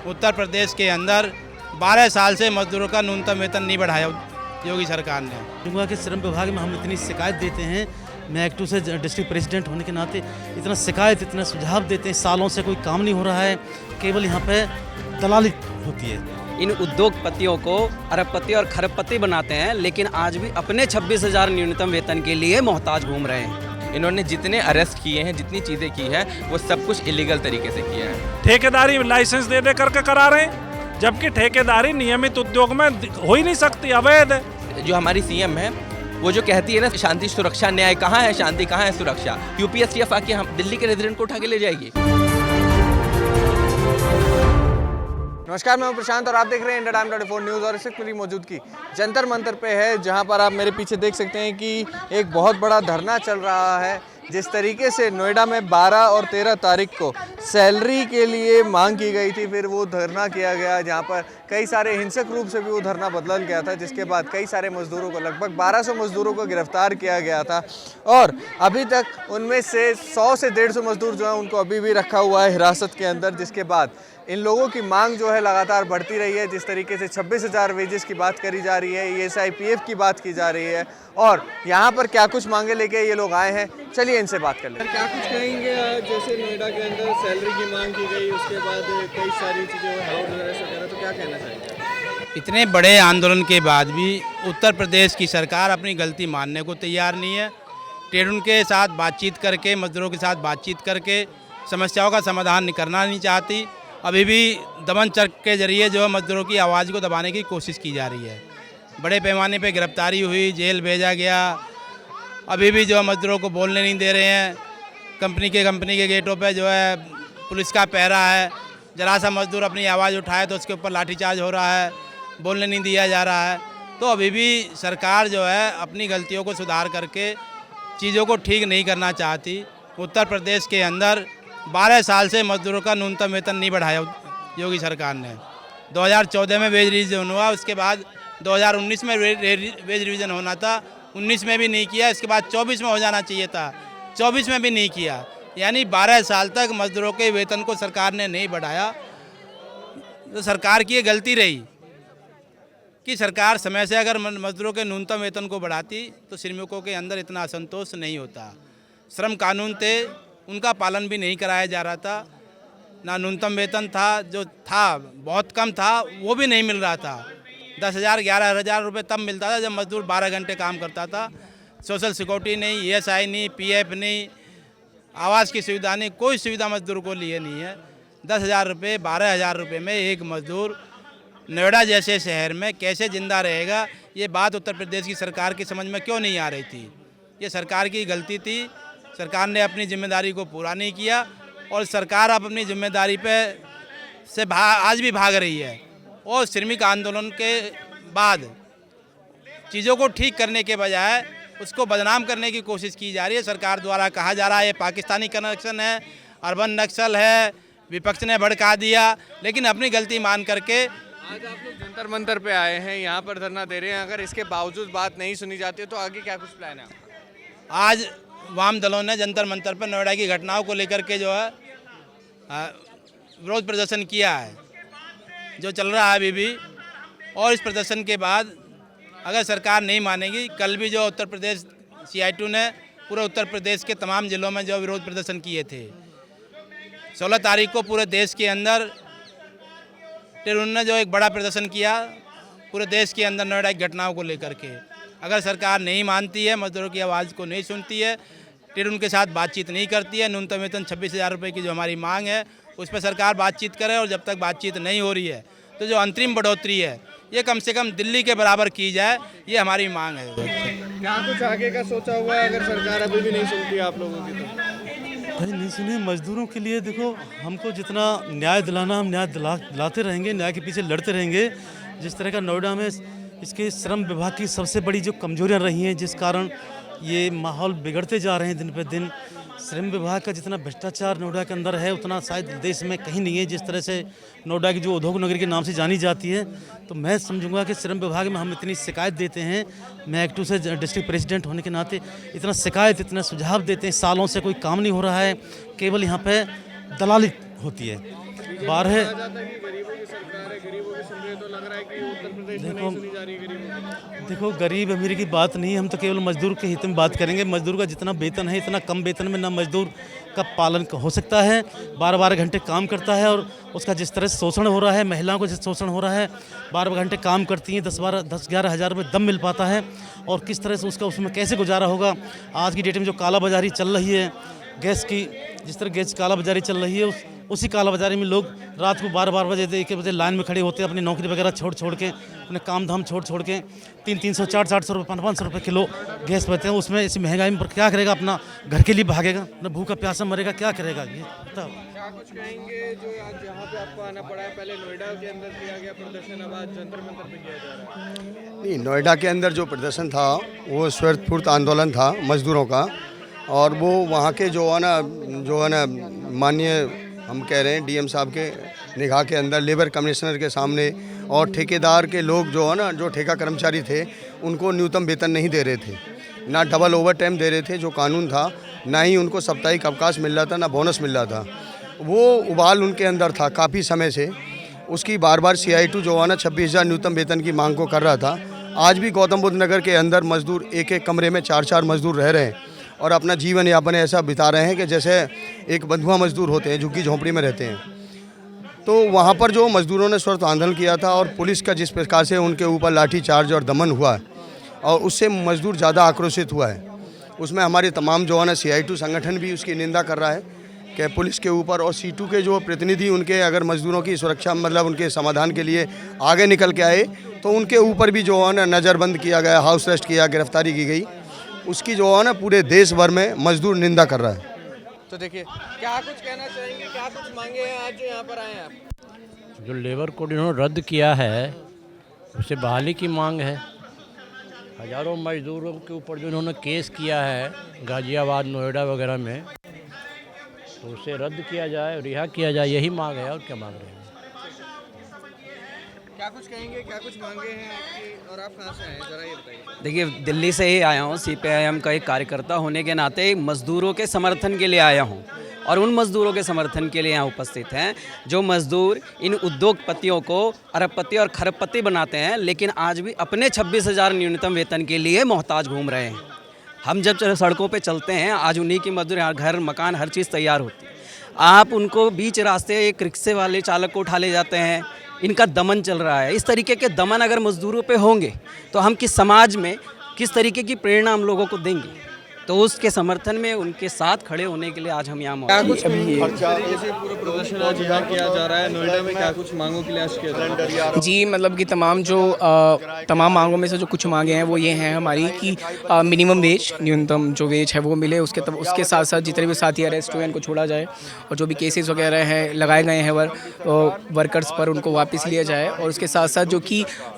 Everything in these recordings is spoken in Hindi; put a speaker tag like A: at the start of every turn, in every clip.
A: उत्तर प्रदेश के अंदर 12 साल से मजदूरों का न्यूनतम वेतन नहीं बढ़ाया योगी सरकार ने।
B: जुआ के श्रम विभाग में हम इतनी शिकायत देते हैं, मैं एक्टू से डिस्ट्रिक्ट प्रेसिडेंट होने के नाते इतना शिकायत, इतना सुझाव देते हैं, सालों से कोई काम नहीं हो रहा है, केवल यहाँ पे दलाली होती है।
C: इन उद्योगपतियों को अरबपति और खरबपति बनाते हैं, लेकिन आज भी अपने 26,000 न्यूनतम वेतन के लिए मोहताज घूम रहे हैं।
D: इन्होंने जितने अरेस्ट किए हैं, जितनी चीज़ें की है, वो सब कुछ इलीगल तरीके से किया है।
E: ठेकेदारी लाइसेंस दे दे करके करा रहे हैं, जबकि ठेकेदारी नियमित उद्योग में हो ही नहीं सकती, अवैध है।
D: जो हमारी सीएम है वो जो कहती है ना, शांति सुरक्षा न्याय, कहाँ है शांति, कहाँ है सुरक्षा? यूपीएससीएफ आके हम दिल्ली के रेजिडेंट को उठा के ले जाएगी।
F: नमस्कार, मैं प्रशांत और आप देख रहे हैं इंडिया टाइम 24 न्यूज़। और इस वक्त मेरी मौजूदगी जंतर मंतर पे है, जहां पर आप मेरे पीछे देख सकते हैं कि एक बहुत बड़ा धरना चल रहा है। जिस तरीके से नोएडा में 12 और 13 तारीख को सैलरी के लिए मांग की गई थी, फिर वो धरना किया गया, जहां पर कई सारे हिंसक रूप से भी वो धरना बदल गया था, जिसके बाद कई सारे मजदूरों को, लगभग 1200 मजदूरों को गिरफ्तार किया गया था। और अभी तक उनमें से 100 से 150 मजदूर जो हैं उनको अभी भी रखा हुआ है हिरासत के अंदर, जिसके बाद इन लोगों की मांग जो है लगातार बढ़ती रही है। जिस तरीके से 26,000 वेजेस की बात करी जा रही है, ESIPF की बात की जा रही है, और यहाँ पर क्या कुछ मांगे लेके ये लोग आए हैं, चलिए इनसे बात कर लेते हैं। क्या कुछ कहेंगे? जैसे नोएडा के अंदर सैलरी की मांग की गई, उसके बाद कई सारी चीज़ें हाउस अरेस्ट वगैरह, तो क्या कहना चाहेंगे?
A: इतने बड़े आंदोलन के बाद भी उत्तर प्रदेश की सरकार अपनी गलती मानने को तैयार नहीं है। ट्रेड के साथ बातचीत करके, मजदूरों के साथ बातचीत करके समस्याओं का समाधान करना नहीं चाहती। अभी भी दमन चक्र के जरिए जो है मजदूरों की आवाज़ को दबाने की कोशिश की जा रही है। बड़े पैमाने पे गिरफ्तारी हुई, जेल भेजा गया, अभी भी जो है मजदूरों को बोलने नहीं दे रहे हैं। कंपनी के गेटों पे जो है पुलिस का पहरा है, जरा सा मजदूर अपनी आवाज़ उठाए तो उसके ऊपर लाठीचार्ज हो रहा है, बोलने नहीं दिया जा रहा है। तो अभी भी सरकार जो है अपनी गलतियों को सुधार करके चीज़ों को ठीक नहीं करना चाहती। उत्तर प्रदेश के अंदर 12 साल से मजदूरों का न्यूनतम वेतन नहीं बढ़ाया योगी सरकार ने। 2014 में वेज रिविजन हुआ, उसके बाद 2019 में वेज रिविजन होना था, 19 में भी नहीं किया, इसके बाद 24 में हो जाना चाहिए था, 24 में भी नहीं किया। यानी 12 साल तक मजदूरों के वेतन को सरकार ने नहीं बढ़ाया। तो सरकार की ये गलती रही कि सरकार समय से अगर मजदूरों के न्यूनतम वेतन को बढ़ाती तो श्रमिकों के अंदर इतना असंतोष नहीं होता। श्रम कानून थे, उनका पालन भी नहीं कराया जा रहा था। ना न्यूनतम वेतन था, जो था बहुत कम था, वो भी नहीं मिल रहा था। 10,000 11,000 रुपये तब मिलता था जब मजदूर 12 घंटे काम करता था। सोशल सिक्योरिटी नहीं, ESI नहीं, PF नहीं, आवास की सुविधा नहीं, कोई सुविधा मजदूर को लिए नहीं है। 10,000 रुपये, 12,000 रुपये में एक मजदूर नोएडा जैसे शहर में कैसे ज़िंदा रहेगा? ये बात उत्तर प्रदेश की सरकार की समझ में क्यों नहीं आ रही थी? ये सरकार की गलती थी। सरकार ने अपनी जिम्मेदारी को पूरा नहीं किया और सरकार अब अपनी जिम्मेदारी पे से आज भी भाग रही है। और श्रमिक आंदोलन के बाद चीज़ों को ठीक करने के बजाय उसको बदनाम करने की कोशिश की जा रही है। सरकार द्वारा कहा जा रहा है ये पाकिस्तानी कनेक्शन है, अर्बन नक्सल है, विपक्ष ने भड़का दिया, लेकिन अपनी गलती मान करके
F: आज आप लोग जंतर मंतर पे आए हैं, यहाँ पर धरना दे रहे हैं। अगर इसके बावजूद बात नहीं सुनी जाती है तो आगे क्या कुछ प्लान है?
A: आज वाम दलों ने जंतर मंतर पर नोएडा की घटनाओं को लेकर के जो है विरोध प्रदर्शन किया है, जो चल रहा है अभी भी। और इस प्रदर्शन के बाद अगर सरकार नहीं मानेगी, कल भी जो उत्तर प्रदेश CI2 ने पूरे उत्तर प्रदेश के तमाम ज़िलों में जो विरोध प्रदर्शन किए थे, 16 तारीख को पूरे देश के अंदर उन्होंने जो एक बड़ा प्रदर्शन किया पूरे देश के अंदर नोएडा की घटनाओं को लेकर के। अगर सरकार नहीं मानती है, मजदूरों की आवाज़ को नहीं सुनती है, ट्रेड उनके साथ बातचीत नहीं करती है, न्यूनतम वेतन 26,000 रुपये की जो हमारी मांग है उस पर सरकार बातचीत करे। और जब तक बातचीत नहीं हो रही है तो जो अंतरिम बढ़ोतरी है ये कम से कम दिल्ली के बराबर की जाए, ये हमारी मांग है।
F: क्या कुछ आगे का सोचा हुआ है अगर सरकार अभी भी नहीं सुनती आप लोगों की? तो
B: भाई नहीं सुने, मजदूरों के लिए देखो, हमको जितना न्याय दिलाना हम न्याय दिलाते रहेंगे, न्याय के पीछे लड़ते रहेंगे। जिस तरह का नोएडा में इसके श्रम विभाग की सबसे बड़ी जो कमजोरियां रही हैं, जिस कारण ये माहौल बिगड़ते जा रहे हैं दिन पे दिन। श्रम विभाग का जितना भ्रष्टाचार नोएडा के अंदर है उतना शायद देश में कहीं नहीं है। जिस तरह से नोएडा की जो उद्योग नगरी के नाम से जानी जाती है, तो मैं समझूंगा कि श्रम विभाग में हम इतनी शिकायत देते हैं, मैं एक्टू से डिस्ट्रिक्ट प्रेसिडेंट होने के नाते इतना शिकायत, इतना सुझाव देते हैं, सालों से कोई काम नहीं हो रहा है, केवल यहाँ पे दलाली होती है। 12
F: सरकार है, गरीबों की सुन रही है, तो लग रहा है कि उत्तर प्रदेश में नहीं सुनी जा रही है गरीबों की।
B: देखो, गरीब अमीर की बात नहीं है, हम तो केवल मजदूर के हित में बात करेंगे। मजदूर का जितना वेतन है, इतना कम वेतन में ना मजदूर का पालन हो सकता है। 12-12 घंटे काम करता है और उसका जिस तरह से शोषण हो रहा है, महिलाओं को जिस शोषण हो रहा है, 12 घंटे काम करती हैं, 10-11 हज़ार रुपये दम मिल पाता है, और किस तरह से उसका उसमें कैसे गुजारा होगा। आज की डेट में जो कालाबाजारी चल रही है गैस की, जिस तरह गैस कालाबाजारी चल रही है, उसी कालाबाजारी में लोग रात को 12 बजे 1 बजे लाइन में खड़े होते हैं, अपनी नौकरी वगैरह छोड़ के, अपने काम धाम छोड़ के 300 400 रुपये 500 रुपये किलो गैस पाते हैं। उसमें इस महंगाई में क्या करेगा? अपना घर के लिए भागेगा, अपना भूखा प्यासा मरेगा, क्या करेगा? ये बताओ।
F: क्या कुछ कहेंगे जो आज जहाँ पे आपको आना पड़ा है? पहले नोएडा के अंदर किया गया प्रदर्शन, अब आज जंतर मंतर पे किया जा रहा है।
G: नहीं, नोएडा के अंदर जो प्रदर्शन था वो स्वतंत्र आंदोलन था मजदूरों का, और वो वहाँ के जो है ना माननीय हम कह रहे हैं डीएम साहब के निगाह के अंदर, लेबर कमिश्नर के सामने, और ठेकेदार के लोग जो है ना, जो ठेका कर्मचारी थे, उनको न्यूनतम वेतन नहीं दे रहे थे, ना डबल ओवर टाइम दे रहे थे जो कानून था, ना ही उनको साप्ताहिक अवकाश मिल रहा था, ना बोनस मिल रहा था। वो उबाल उनके अंदर था काफ़ी समय से। उसकी बार बार CI2 जो है ना 26,000 न्यूनतम वेतन की मांग को कर रहा था। आज भी गौतम बुद्ध नगर के अंदर मजदूर एक कमरे में 4 मजदूर रह रहे हैं और अपना जीवन यापन ऐसा बिता रहे हैं कि जैसे एक बंधुआ मजदूर होते हैं, झुग्गी झोंपड़ी में रहते हैं। तो वहाँ पर जो मजदूरों ने स्वतंत्र आंदोलन किया था और पुलिस का जिस प्रकार से उनके ऊपर लाठी चार्ज और दमन हुआ है, और उससे मजदूर ज़्यादा आक्रोशित हुआ है। उसमें हमारे तमाम जो है ना CI2 संगठन भी उसकी निंदा कर रहा है कि पुलिस के ऊपर, और C2 के जो प्रतिनिधि उनके अगर मजदूरों की सुरक्षा मतलब उनके समाधान के लिए आगे निकल के आए, तो उनके ऊपर भी जो है ना नज़रबंद किया गया, हाउस अरेस्ट किया, गिरफ्तारी की गई। उसकी जो है ना पूरे देश भर में मजदूर निंदा कर रहा है।
F: तो देखिए, क्या कुछ कहना चाहेंगे, क्या कुछ मांगे हैं आज जो यहाँ पर आए हैं आप?
H: जो लेबर कोड इन्होंने रद्द किया है, उसे बहाली की मांग है। हज़ारों मजदूरों के ऊपर जो इन्होंने केस किया है गाज़ियाबाद, नोएडा वगैरह में, तो उसे रद्द किया जाए, रिहा किया जाए, यही मांग है। और क्या मांग रहे हैं?
F: क्या कुछ कहेंगे, क्या कुछ मांगे हैं आपकी, और आप कहाँ से आए हैं, जरा ये बताइए।
C: देखिए, दिल्ली से ही आया हूँ। CPIM का एक कार्यकर्ता होने के नाते मज़दूरों के समर्थन के लिए आया हूँ, और उन मज़दूरों के समर्थन के लिए यहाँ उपस्थित हैं जो मज़दूर इन उद्योगपतियों को अरबपति और खरबपति बनाते हैं, लेकिन आज भी अपने 26,000 न्यूनतम वेतन के लिए मोहताज घूम रहे हैं। हम जब सड़कों पे चलते हैं, आज उन्हीं की मजदूर, यहाँ घर मकान हर चीज़ तैयार होती है। आप उनको बीच रास्ते एक रिक्शे वाले चालक को उठा ले जाते हैं, इनका दमन चल रहा है। इस तरीके के दमन अगर मजदूरों पे होंगे तो हम किस समाज में किस तरीके की प्रेरणा हम लोगों को देंगे? तो उसके समर्थन में उनके साथ खड़े होने के लिए आज हम यहाँ मौजूद हैं।
F: क्या कुछ जैसे पूरा प्रदर्शन आज यहाँ किया जा रहा है नोएडा में, क्या कुछ मांगों के लिए आज किया जा रहा है?
I: जी, मतलब कि तमाम मांगों में से जो कुछ मांगे हैं वो ये हैं हमारी कि मिनिमम वेज, न्यूनतम जो वेज है वो मिले। उसके साथ साथ जितने भी साथी अरेस्ट हुए उनको छोड़ा जाए, और जो भी केसेस वगैरह हैं लगाए गए हैं वर्कर्स पर, उनको वापस लिया जाए। और उसके साथ साथ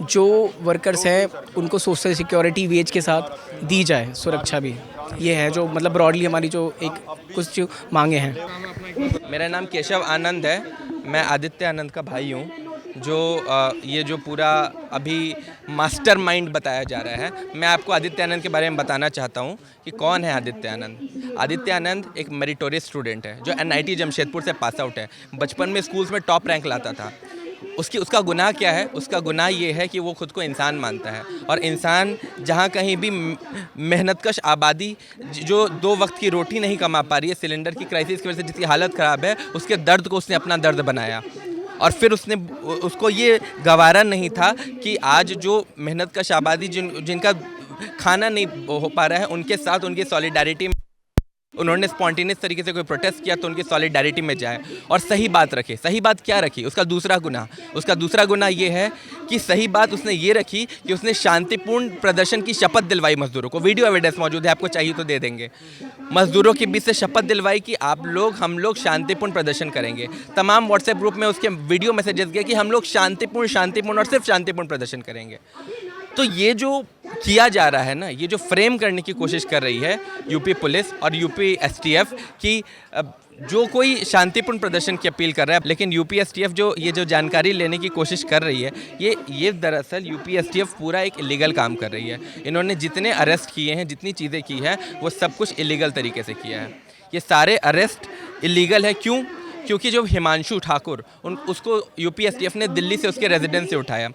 I: जो वर्कर्स हैं उनको सोशल सिक्योरिटी वेज के साथ दी जाए, सुरक्षा भी। ये है जो मतलब ब्रॉडली हमारी जो कुछ मांगे हैं।
D: मेरा नाम केशव आनंद है, मैं आदित्य आनंद का भाई हूँ, जो ये जो पूरा अभी मास्टरमाइंड बताया जा रहा है। मैं आपको आदित्य आनंद के बारे में बताना चाहता हूँ कि कौन है आदित्य आनंद। आदित्य आनंद एक मेरिटोरियस स्टूडेंट है जो NIT जमशेदपुर से पास आउट है। बचपन में स्कूल्स में टॉप रैंक लाता था। उसका गुनाह क्या है? उसका गुनाह ये है कि वो खुद को इंसान मानता है, और इंसान जहाँ कहीं भी मेहनतकश आबादी जो 2 वक्त की रोटी नहीं कमा पा रही है, सिलेंडर की क्राइसिस की वजह से जिसकी हालत ख़राब है, उसके दर्द को उसने अपना दर्द बनाया। और फिर उसको ये गवारा नहीं था कि आज जो मेहनतकश आबादी जिनका खाना नहीं हो पा रहा है, उनके साथ उनकी सॉलिडारिटी उन्होंने स्पॉन्टेनियस तरीके से कोई प्रोटेस्ट किया तो उनकी सॉलिडारिटी में जाए और सही बात रखे। सही बात क्या रखी? उसका दूसरा गुनाह ये है कि सही बात उसने ये रखी कि उसने शांतिपूर्ण प्रदर्शन की शपथ दिलवाई मजदूरों को। वीडियो एविडेंस मौजूद है, आपको चाहिए तो दे देंगे। मजदूरों के बीच से शपथ दिलवाई कि हम लोग शांतिपूर्ण प्रदर्शन करेंगे। तमाम व्हाट्सएप ग्रुप में उसके वीडियो मैसेजेस गए कि हम लोग शांतिपूर्ण और सिर्फ शांतिपूर्ण प्रदर्शन करेंगे। तो ये जो किया जा रहा है ना, ये जो फ्रेम करने की कोशिश कर रही है यूपी पुलिस और यूपी STF की, जो कोई शांतिपूर्ण प्रदर्शन की अपील कर रहा है, लेकिन यूपी STF जो जानकारी लेने की कोशिश कर रही है, ये दरअसल यूपी STF पूरा एक इलीगल काम कर रही है। इन्होंने जितने अरेस्ट किए हैं, जितनी चीज़ें की हैं, वो सब कुछ इलीगल तरीके से किया है। ये सारे अरेस्ट इलीगल है। क्यों? क्योंकि जो हिमांशु ठाकुर उसको यूपी एसटीएफ ने दिल्ली से उसके रेजिडेंस से उठाया।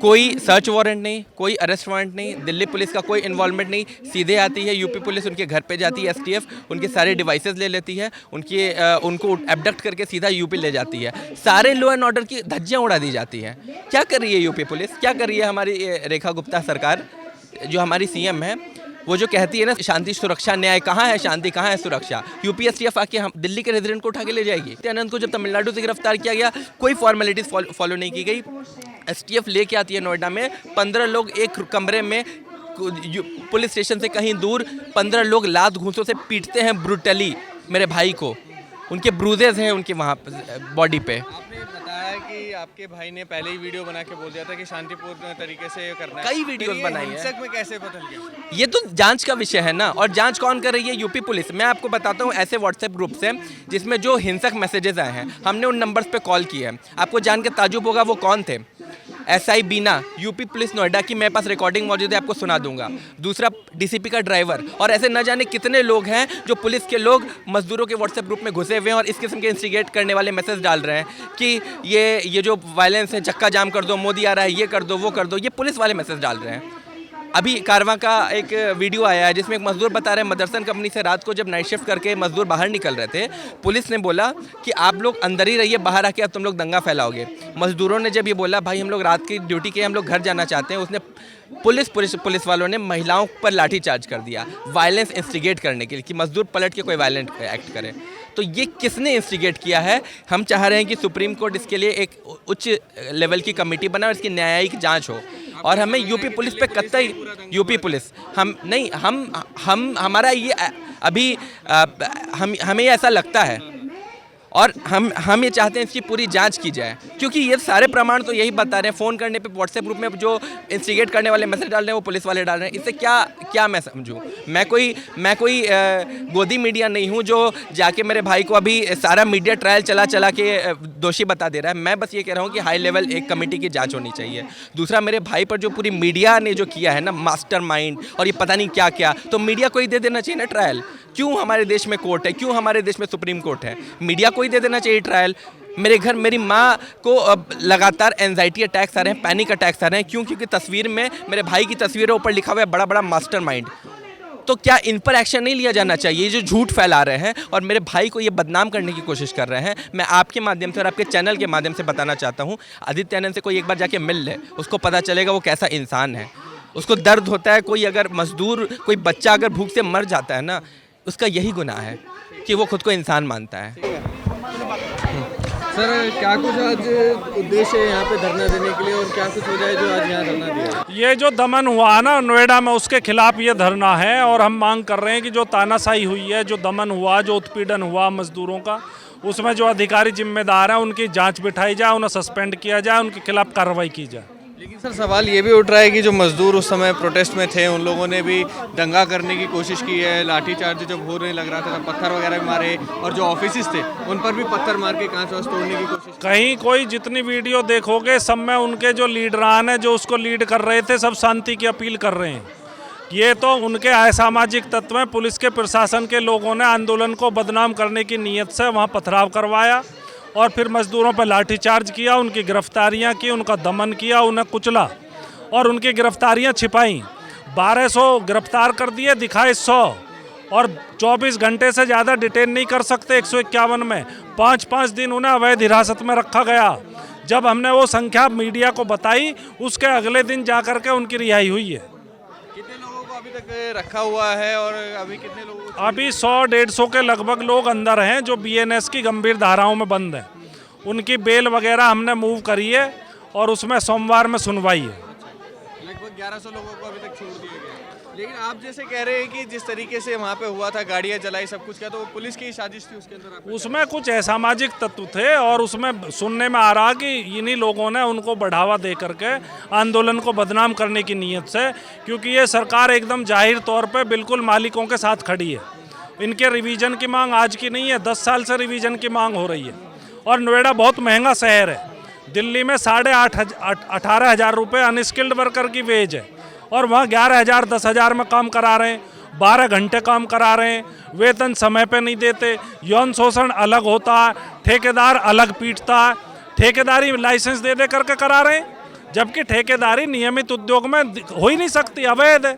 D: कोई सर्च वारंट नहीं, कोई अरेस्ट वारंट नहीं, दिल्ली पुलिस का कोई इन्वॉल्वमेंट नहीं, सीधे आती है यूपी पुलिस, उनके घर पे जाती है एसटीएफ, उनके सारे डिवाइसेस ले लेती है, उनको एबडक्ट करके सीधा यूपी ले जाती है, सारे लॉ एंड ऑर्डर की धज्जियाँ उड़ा दी जाती हैं। क्या कर रही है यूपी पुलिस, क्या कर रही है हमारी रेखा गुप्ता सरकार, जो हमारी सीएम है, वो जो कहती है ना शांति सुरक्षा न्याय, कहाँ है शांति, कहाँ है सुरक्षा? यूपी एसटीएफ आके हम दिल्ली के रेजिडेंट को उठा के ले जाएगी। आनंद को जब तमिलनाडु से गिरफ्तार किया गया, कोई फॉर्मेलिटीज फॉलो नहीं की गई। एसटीएफ लेके आती है नोएडा में, 15 लोग एक कमरे में, पुलिस स्टेशन से कहीं दूर 15 लोग लात घूंसों से पीटते हैं ब्रूटली मेरे भाई को, उनके ब्रूजेस हैं उनके वहाँ बॉडी पे।
F: आपने बताया कि आपके भाई ने पहले ही वीडियो बना के बोल दिया था कि शांतिपूर्ण तरीके से करना है।
D: कई वीडियोस बनाई हैं।
F: हिंसक में कैसे बदल गया?
D: ये तो जांच का विषय है ना, और जांच कौन कर रही है? UP police. मैं आपको बताता हूँ, ऐसे व्हाट्सएप ग्रुप्स हैं जिसमें जो हिंसक मैसेजेस आए हैं, हमने उन नंबर्स पे कॉल किए हैं। आपको जान के ताजुब होगा वो कौन थे। एसआई बीना, यूपी पुलिस नोएडा की, मेरे पास रिकॉर्डिंग मौजूद है, आपको सुना दूंगा। दूसरा डीसीपी का ड्राइवर, और ऐसे न जाने कितने लोग हैं जो पुलिस के लोग मजदूरों के व्हाट्सएप ग्रुप में घुसे हुए हैं और इस किस्म के इंस्टिगेट करने वाले मैसेज डाल रहे हैं कि ये जो वायलेंस है, चक्का जाम कर दो, मोदी आ रहा है, ये कर दो, वो कर दो। ये पुलिस वाले मैसेज डाल रहे हैं। अभी कारवां का एक वीडियो आया है जिसमें एक मजदूर बता रहे हैं, मदरसन कंपनी से रात को जब नाइट शिफ्ट करके मजदूर बाहर निकल रहे थे, पुलिस ने बोला कि आप लोग अंदर ही रहिए, बाहर आके अब तुम लोग दंगा फैलाओगे। मजदूरों ने जब ये बोला भाई हम लोग रात की ड्यूटी के, हम लोग घर जाना चाहते हैं, उसने पुलिस वालों ने महिलाओं पर लाठीचार्ज कर दिया वायलेंस इंस्टिगेट करने के लिए, कि मजदूर पलट के कोई वायलेंट एक्ट करे। तो ये किसने इंस्टिगेट किया है? हम चाह रहे हैं कि सुप्रीम कोर्ट इसके लिए एक उच्च लेवल की कमेटी बनाए और इसकी न्यायिक जांच हो। और हमें यूपी पुलिस पे कतई, यूपी पुलिस हम नहीं, हमारा ये अभी हमें ऐसा लगता है और हम ये चाहते हैं इसकी पूरी जांच की जाए, क्योंकि ये सारे प्रमाण तो यही बता रहे हैं। फ़ोन करने पे व्हाट्सएप ग्रुप में जो इंस्टिगेट करने वाले मैसेज डाल रहे हैं वो पुलिस वाले डाल रहे हैं। इससे क्या मैं समझूं? मैं कोई गोदी मीडिया नहीं हूं जो जाके मेरे भाई को अभी सारा मीडिया ट्रायल चला के दोषी बता दे रहा है। मैं बस ये कह रहा हूँ कि हाई लेवल एक कमेटी की जाँच होनी चाहिए। दूसरा, मेरे भाई पर जो पूरी मीडिया ने जो किया है ना, मास्टरमाइंड और ये पता नहीं क्या, तो मीडिया को ही दे देना चाहिए ना ट्रायल। क्यों हमारे देश में कोर्ट है, क्यों हमारे देश में सुप्रीम कोर्ट है? मीडिया को ही दे देना चाहिए ट्रायल। मेरे घर मेरी माँ को लगातार एंजाइटी अटैक्स आ रहे हैं, पैनिक अटैक्स आ रहे हैं। क्यों? क्योंकि तस्वीर में मेरे भाई की तस्वीर ऊपर लिखा हुआ है बड़ा बड़ा मास्टरमाइंड। तो क्या इन पर एक्शन नहीं लिया जाना चाहिए? ये जो झूठ फैला रहे हैं और मेरे भाई को ये बदनाम करने की कोशिश कर रहे हैं, मैं आपके माध्यम से और आपके चैनल के माध्यम से बताना चाहता हूँ, आदित्य आनंद से कोई एक बार जाके मिल ले, उसको पता चलेगा वो कैसा इंसान है। उसको दर्द होता है। कोई अगर मजदूर, कोई बच्चा अगर भूख से मर जाता है ना, उसका यही गुनाह है कि वो खुद को इंसान मानता है।
F: सर, क्या कुछ आज उद्देश्य है यहाँ पे धरना देने के लिए, और क्या कुछ वजह है जो आज यहाँ धरना दिया?
E: ये जो दमन हुआ है ना नोएडा में, उसके खिलाफ ये धरना है। और हम मांग कर रहे हैं कि जो तानाशाही हुई है, जो दमन हुआ, जो उत्पीड़न हुआ मजदूरों का, उसमें जो अधिकारी जिम्मेदार हैं उनकी जांच बिठाई जाए, उन्हें सस्पेंड किया जाए, उनके खिलाफ कार्रवाई की जाए।
F: लेकिन सर, सवाल ये भी उठ रहा है कि जो मजदूर उस समय प्रोटेस्ट में थे, उन लोगों ने भी दंगा करने की कोशिश की है। लाठीचार्ज जब होने लग रहा था, पत्थर वगैरह भी मारे, और जो ऑफिस थे उन पर भी पत्थर मार के कांच वांच तोड़ने की कोशिश की।
E: कहीं कोई जितनी वीडियो देखोगे, सब में उनके जो लीडरान हैं, जो उसको लीड कर रहे थे, सब शांति की अपील कर रहे हैं। ये तो उनके असामाजिक तत्व हैं। पुलिस के प्रशासन के लोगों ने आंदोलन को बदनाम करने की नीयत से वहाँ पथराव करवाया और फिर मजदूरों पर लाठीचार्ज किया, उनकी गिरफ्तारियां की, उनका दमन किया, उन्हें कुचला और उनकी गिरफ्तारियां छिपाई। 1200 गिरफ्तार कर दिए, दिखाए 100, और 24 घंटे से ज़्यादा डिटेन नहीं कर सकते 151 में। 5-5 दिन उन्हें अवैध हिरासत में रखा गया। जब हमने वो संख्या मीडिया को बताई, उसके अगले दिन जाकर के उनकी रिहाई हुई है।
F: कितने लोगों को अभी तक रखा हुआ है और अभी कितने लोगों को?
E: अभी 100-150 के लगभग लोग अंदर हैं जो बीएनएस की गंभीर धाराओं में बंद हैं। उनकी बेल वगैरह हमने मूव करी है और उसमें सोमवार में सुनवाई है।
F: लगभग 1100 लोगों को अभी तक छोड़ दिया गया। लेकिन आप जैसे कह रहे हैं कि जिस तरीके से वहाँ पे हुआ था, गाड़ियाँ जलाई, सब कुछ किया, तो वो पुलिस की साजिश थी उसके अंदर?
E: उसमें कुछ असामाजिक तत्व थे और उसमें सुनने में आ रहा कि इन्हीं लोगों ने उनको बढ़ावा दे करके आंदोलन को बदनाम करने की नीयत से, क्योंकि ये सरकार एकदम जाहिर तौर पे बिल्कुल मालिकों के साथ खड़ी है। इनके रिवीजन की मांग आज की नहीं है, 10 साल से रिवीजन की मांग हो रही है। और नोएडा बहुत महंगा शहर है। दिल्ली में 18,500 रुपये अनस्किल्ड वर्कर की वेज है और वहाँ 11,000 10,000 में काम करा रहे हैं, 12 घंटे काम करा रहे हैं, वेतन समय पे नहीं देते, यौन शोषण अलग होता है, ठेकेदार अलग पीटता है, ठेकेदारी लाइसेंस दे दे करके करा रहे हैं, जबकि ठेकेदारी नियमित उद्योग में हो ही नहीं सकती, अवैध है।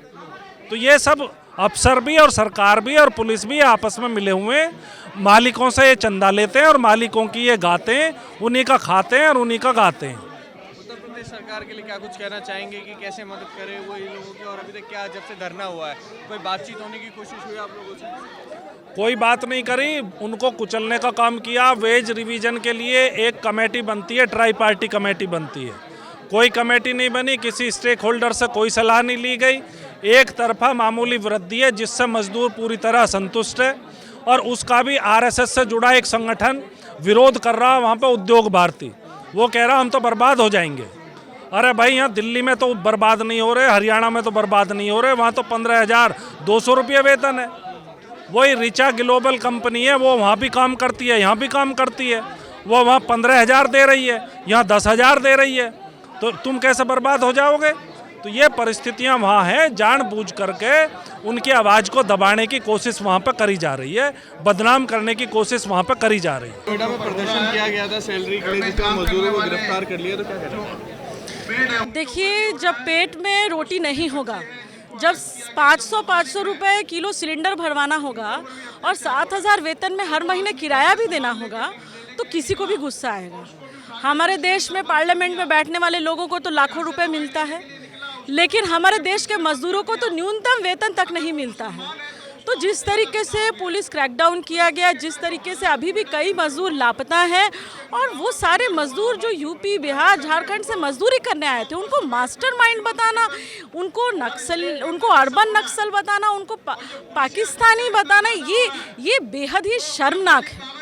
E: तो ये सब अफसर भी और सरकार भी और पुलिस भी आपस में मिले हुए हैं, मालिकों से ये चंदा लेते हैं और मालिकों की ये गाते हैं, उन्हीं का खाते हैं और उन्हीं का गाते हैं।
F: उत्तर प्रदेश सरकार के लिए क्या कुछ कहना चाहेंगे कि कैसे मदद करे वो इन लोगों की, और अभी तक क्या जब से धरना हुआ है कोई बातचीत होने की कोशिश हुई आप लोगों से?
E: कोई बात नहीं करी, उनको कुचलने का काम किया। वेज रिवीजन के लिए एक कमेटी बनती है, ट्राई पार्टी कमेटी बनती है, कोई कमेटी नहीं बनी, किसी स्टेक होल्डर से कोई सलाह नहीं ली गई, एक तरफा मामूली वृद्धि है जिससे मजदूर पूरी तरह असंतुष्ट है। और उसका भी आरएसएस से जुड़ा एक संगठन विरोध कर रहा है, वहाँ पे उद्योग भारती, वो कह रहा हम तो बर्बाद हो जाएंगे। अरे भाई, यहाँ दिल्ली में तो बर्बाद नहीं हो रहे, हरियाणा में तो बर्बाद नहीं हो रहे, वहाँ तो 15,200 रुपये वेतन है। वही रिचा ग्लोबल कंपनी है, वो वहाँ भी काम करती है, यहाँ भी काम करती है, वो वहाँ 15,000 दे रही है, यहाँ 10,000 दे रही है, तो तुम कैसे बर्बाद हो जाओगे? तो ये परिस्थितियां वहाँ हैं, जानबूझ करके उनकी आवाज़ को दबाने की कोशिश वहाँ पर करी जा रही है, बदनाम करने की कोशिश वहाँ पर करी जा रही है।
F: नोएडा में प्रदर्शन किया गया था सैलरी के लिए, जिसमें मजदूरों को गिरफ्तार कर लिया, तो क्या कहना है?
J: देखिए, जब पेट में रोटी नहीं होगा, जब 500 रुपए किलो सिलेंडर भरवाना होगा और 7,000 वेतन में हर महीने किराया भी देना होगा, तो किसी को भी गुस्सा आएगा। हमारे देश में पार्लियामेंट में बैठने वाले लोगों को तो लाखों रुपए मिलता है, लेकिन हमारे देश के मजदूरों को तो न्यूनतम वेतन तक नहीं मिलता है। तो जिस तरीके से पुलिस क्रैकडाउन किया गया, जिस तरीके से अभी भी कई मजदूर लापता हैं, और वो सारे मजदूर जो यूपी, बिहार, झारखंड से मजदूरी करने आए थे, उनको मास्टरमाइंड बताना, उनको अर्बन नक्सल बताना, उनको पाकिस्तानी बताना, ये बेहद ही शर्मनाक है।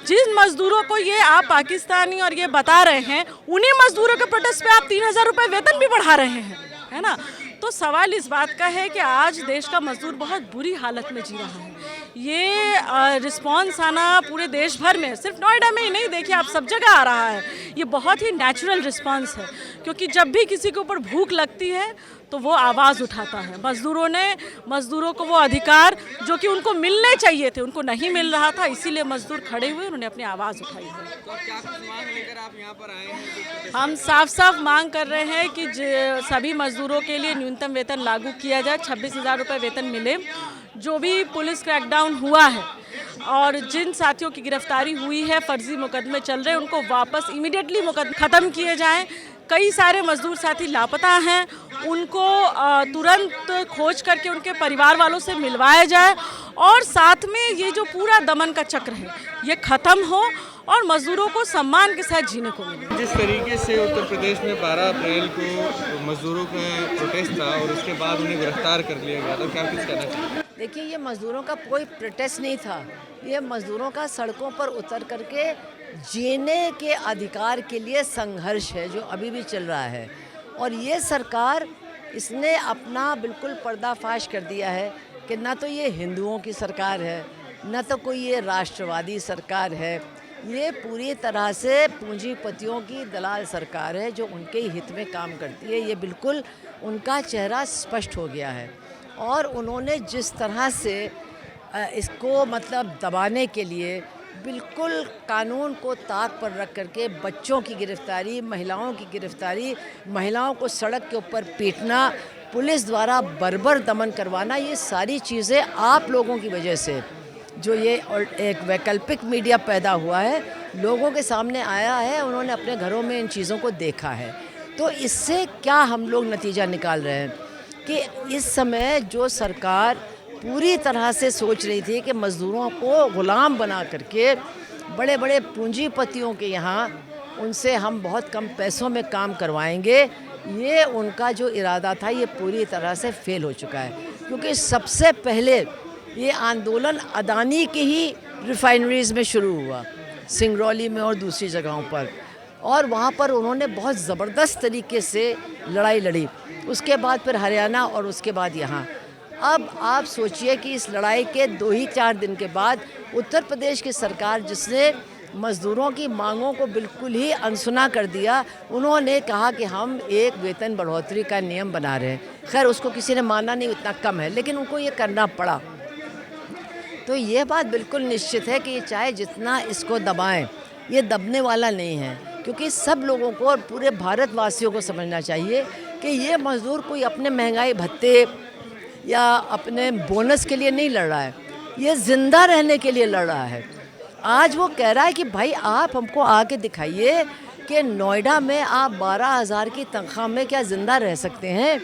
J: जिन मजदूरों को ये आप पाकिस्तानी और ये बता रहे हैं, उन्हीं मजदूरों के प्रोटेस्ट पे आप 3,000 रुपये वेतन भी बढ़ा रहे हैं, है ना। तो सवाल इस बात का है कि आज देश का मजदूर बहुत बुरी हालत में जी रहा है। ये रिस्पांस आना पूरे देश भर में, सिर्फ नोएडा में ही नहीं, देखिए आप सब जगह आ रहा है। ये बहुत ही नेचुरल रिस्पांस है, क्योंकि जब भी किसी के ऊपर भूख लगती है तो वो आवाज़ उठाता है। मजदूरों को वो अधिकार जो कि उनको मिलने चाहिए थे, उनको नहीं मिल रहा था, इसीलिए मजदूर खड़े हुए, उन्होंने अपनी आवाज़ उठाई है।
F: तो क्या कुछ मांग लेकर आप यहाँ पर आए हैं?
J: हम साफ मांग कर रहे हैं कि सभी मजदूरों के लिए न्यूनतम वेतन लागू किया जाए, 26,000 रुपये वेतन मिले। जो भी पुलिस क्रैकडाउन हुआ है और जिन साथियों की गिरफ्तारी हुई है, फर्जी मुकदमे चल रहे हैं, उनको वापस इमीडिएटली मुकदमे ख़त्म किए जाएं। कई सारे मजदूर साथी लापता हैं, उनको तुरंत खोज करके उनके परिवार वालों से मिलवाया जाए, और साथ में ये जो पूरा दमन का चक्र है ये ख़त्म हो और मजदूरों को सम्मान के साथ जीने को मिले।
F: जिस तरीके से उत्तर प्रदेश में 12 अप्रैल को मजदूरों का प्रोटेस्ट था और उसके बाद उन्हें गिरफ्तार कर लिया गया, तो क्या कुछ कहना चाहिए?
K: देखिए, ये मजदूरों का कोई प्रोटेस्ट नहीं था, ये मजदूरों का सड़कों पर उतर करके जीने के अधिकार के लिए संघर्ष है जो अभी भी चल रहा है। और ये सरकार, इसने अपना बिल्कुल पर्दाफाश कर दिया है कि ना तो ये हिंदुओं की सरकार है, ना तो कोई ये राष्ट्रवादी सरकार है, ये पूरी तरह से पूंजीपतियों की दलाल सरकार है जो उनके हित में काम करती है। ये बिल्कुल उनका चेहरा स्पष्ट हो गया है, और उन्होंने जिस तरह से इसको मतलब दबाने के लिए बिल्कुल कानून को ताक पर रख करके बच्चों की गिरफ्तारी, महिलाओं की गिरफ्तारी, महिलाओं को सड़क के ऊपर पीटना, पुलिस द्वारा बर्बर दमन करवाना, ये सारी चीज़ें आप लोगों की वजह से, जो ये एक वैकल्पिक मीडिया पैदा हुआ है, लोगों के सामने आया है, उन्होंने अपने घरों में इन चीज़ों को देखा है। तो इससे क्या हम लोग नतीजा निकाल रहे हैं कि इस समय जो सरकार पूरी तरह से सोच रही थी कि मज़दूरों को ग़ुलाम बना करके बड़े बड़े पूंजीपतियों के यहाँ उनसे हम बहुत कम पैसों में काम करवाएंगे, ये उनका जो इरादा था ये पूरी तरह से फेल हो चुका है। क्योंकि सबसे पहले ये आंदोलन अदानी की ही रिफाइनरीज़ में शुरू हुआ, सिंगरौली में और दूसरी जगहों पर, और वहाँ पर उन्होंने बहुत ज़बरदस्त तरीके से लड़ाई लड़ी। उसके बाद फिर हरियाणा और उसके बाद यहाँ। अब आप सोचिए कि इस लड़ाई के 2 ही 4 दिन के बाद उत्तर प्रदेश की सरकार, जिसने मज़दूरों की मांगों को बिल्कुल ही अनसुना कर दिया, उन्होंने कहा कि हम एक वेतन बढ़ोतरी का नियम बना रहे हैं। खैर उसको किसी ने माना नहीं, इतना कम है, लेकिन उनको ये करना पड़ा। तो ये बात बिल्कुल निश्चित है कि ये चाहे जितना इसको दबाएं, ये दबने वाला नहीं है, क्योंकि सब लोगों को और पूरे भारतवासियों को समझना चाहिए कि ये मज़दूर कोई अपने महंगाई भत्ते या अपने बोनस के लिए नहीं लड़ रहा है, ये ज़िंदा रहने के लिए लड़ रहा है। आज वो कह रहा है कि भाई आप हमको आके दिखाइए कि नोएडा में आप 12,000 की तनख्वाह में क्या ज़िंदा रह सकते हैं,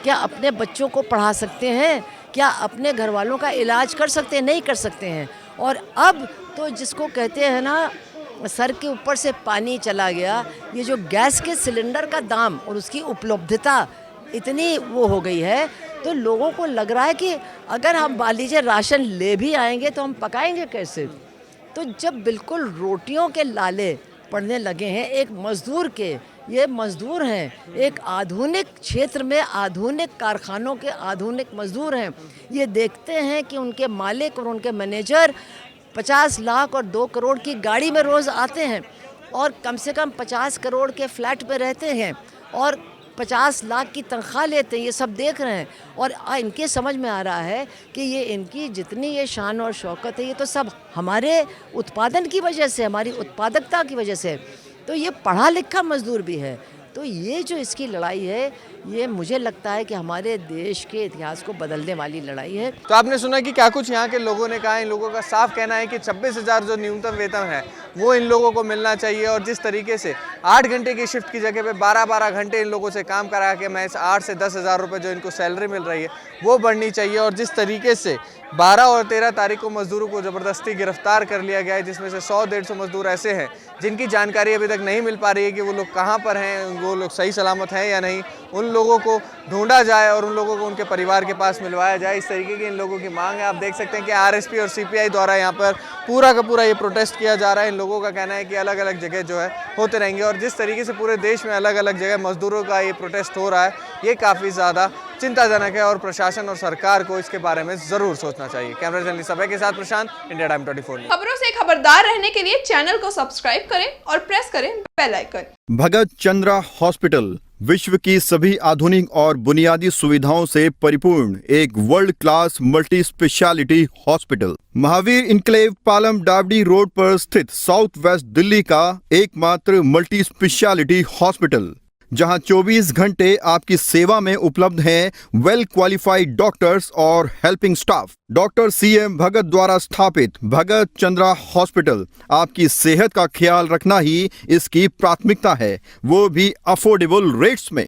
K: क्या अपने बच्चों को पढ़ा सकते हैं, क्या अपने घर वालों का इलाज कर सकते हैं, नहीं कर सकते हैं। और अब तो जिसको कहते हैं ना सर के ऊपर से पानी चला गया, ये जो गैस के सिलेंडर का दाम और उसकी उपलब्धता इतनी वो हो गई है, तो लोगों को लग रहा है कि अगर हम मान लीजिए राशन ले भी आएंगे तो हम पकाएंगे कैसे। तो जब बिल्कुल रोटियों के लाले पड़ने लगे हैं एक मज़दूर के, ये मज़दूर हैं एक आधुनिक क्षेत्र में, आधुनिक कारखानों के आधुनिक मज़दूर हैं, ये देखते हैं कि उनके मालिक और उनके मैनेजर 50 लाख और 2 करोड़ की गाड़ी में रोज़ आते हैं और कम से कम 50 करोड़ के फ्लैट पे रहते हैं और 50 लाख की तनख्वाह लेते हैं, ये सब देख रहे हैं। और इनके समझ में आ रहा है कि ये इनकी जितनी ये शान और शौकत है, ये तो सब हमारे उत्पादन की वजह से, हमारी उत्पादकता की वजह से। तो ये पढ़ा लिखा मज़दूर भी है। तो ये जो इसकी लड़ाई है, ये मुझे लगता है कि हमारे देश के इतिहास को बदलने वाली लड़ाई है।
F: तो आपने सुना कि क्या कुछ यहाँ के लोगों ने कहा। इन लोगों का साफ कहना है कि 26,000 जो न्यूनतम वेतन है वो इन लोगों को मिलना चाहिए, और जिस तरीके से 8 घंटे की शिफ्ट की जगह पे 12-12 घंटे इन लोगों से काम करा के मैं 8 से 10,000 रुपये जो इनको सैलरी मिल रही है वो बढ़नी चाहिए। और जिस तरीके से 12 और 13 तारीख को मज़दूरों को ज़बरदस्ती गिरफ्तार कर लिया गया है, जिसमें से 100-150 मज़दूर ऐसे हैं जिनकी जानकारी अभी तक नहीं मिल पा रही है कि वो लोग कहाँ पर हैं, वो लोग सही सलामत हैं या नहीं, उन लोगों को ढूंढा जाए और उन लोगों को उनके परिवार के पास मिलवाया जाए। इस तरीके की इन लोगों की मांग है। आप देख सकते हैं कि आरएसपी और सीपीआई द्वारा यहाँ पर पूरा का पूरा ये प्रोटेस्ट किया जा रहा है। इन लोगों का कहना है कि अलग अलग जगह जो है होते रहेंगे, और जिस तरीके से पूरे देश में अलग अलग जगह मजदूरों का ये प्रोटेस्ट हो रहा है, ये काफ़ी ज़्यादा चिंताजनक है और प्रशासन और सरकार को इसके बारे में ज़रूर सोचना चाहिए। कैमरा जर्नलिस्ट सभा के साथ प्रशांत, इंडिया टाइम 24।
L: खबरों से खबरदार रहने के लिए चैनल को सब्सक्राइब करें और प्रेस करें बेल आइकन।
M: भगत चंद्रा हॉस्पिटल विश्व की सभी आधुनिक और बुनियादी सुविधाओं से परिपूर्ण एक world class multi speciality hospital, Mahavir enclave Palam डावडी रोड पर स्थित साउथ वेस्ट दिल्ली का एकमात्र मल्टी स्पेशलिटी हॉस्पिटल, जहां 24 घंटे आपकी सेवा में उपलब्ध हैं वेल क्वालिफाइड डॉक्टर्स और हेल्पिंग स्टाफ। डॉक्टर CM भगत द्वारा स्थापित भगत चंद्रा हॉस्पिटल आपकी सेहत का ख्याल रखना ही इसकी प्राथमिकता है, वो भी अफोर्डेबल रेट्स में।